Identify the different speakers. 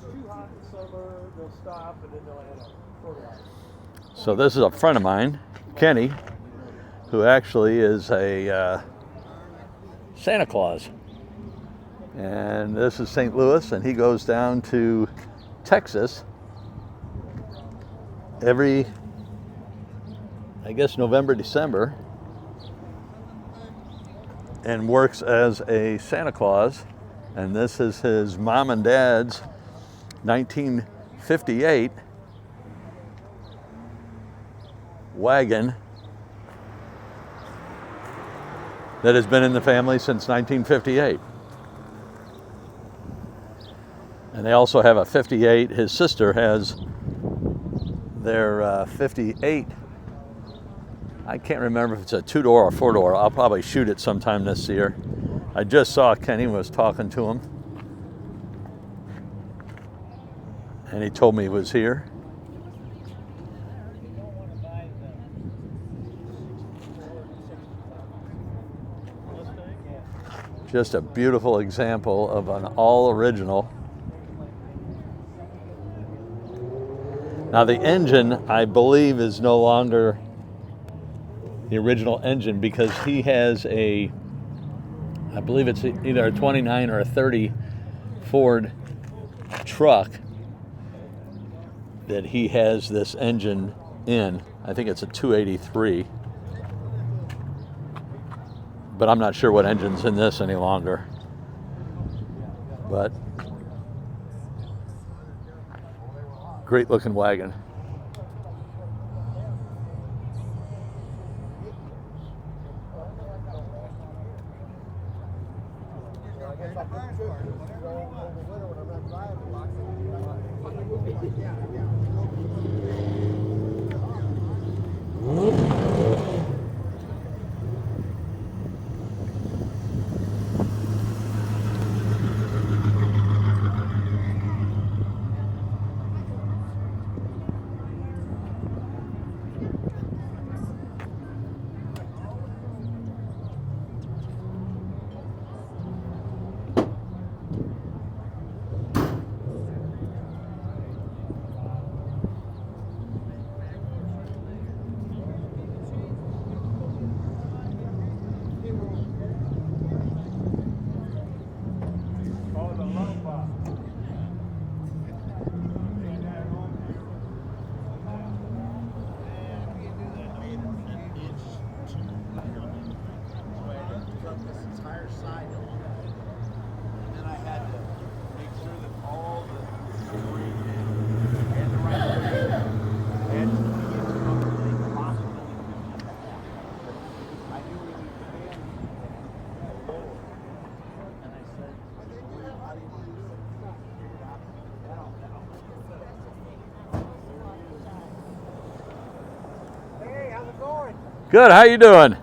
Speaker 1: gets too hot in summer, they'll stop and then they'll add a fertilizer.
Speaker 2: So this is a friend of mine, Kenny, who actually is a Santa Claus. And this is St. Louis, and he goes down to Texas every, I guess, November, December, and works as a Santa Claus. And this is his mom and dad's 1958 wagon that has been in the family since 1958. And they also have a 58. His sister has their 58. I can't remember if it's a 2-door or 4-door. I'll probably shoot it sometime this year. I just saw Kenny, was talking to him, and he told me he was here. Just a beautiful example of an all original. Now the engine, I believe, is no longer the original engine because he has a, I believe it's either a 29 or a 30 Ford truck that he has this engine in. I think it's a 283. But I'm not sure what engine's in this any longer. But great looking wagon. Good, how you doing?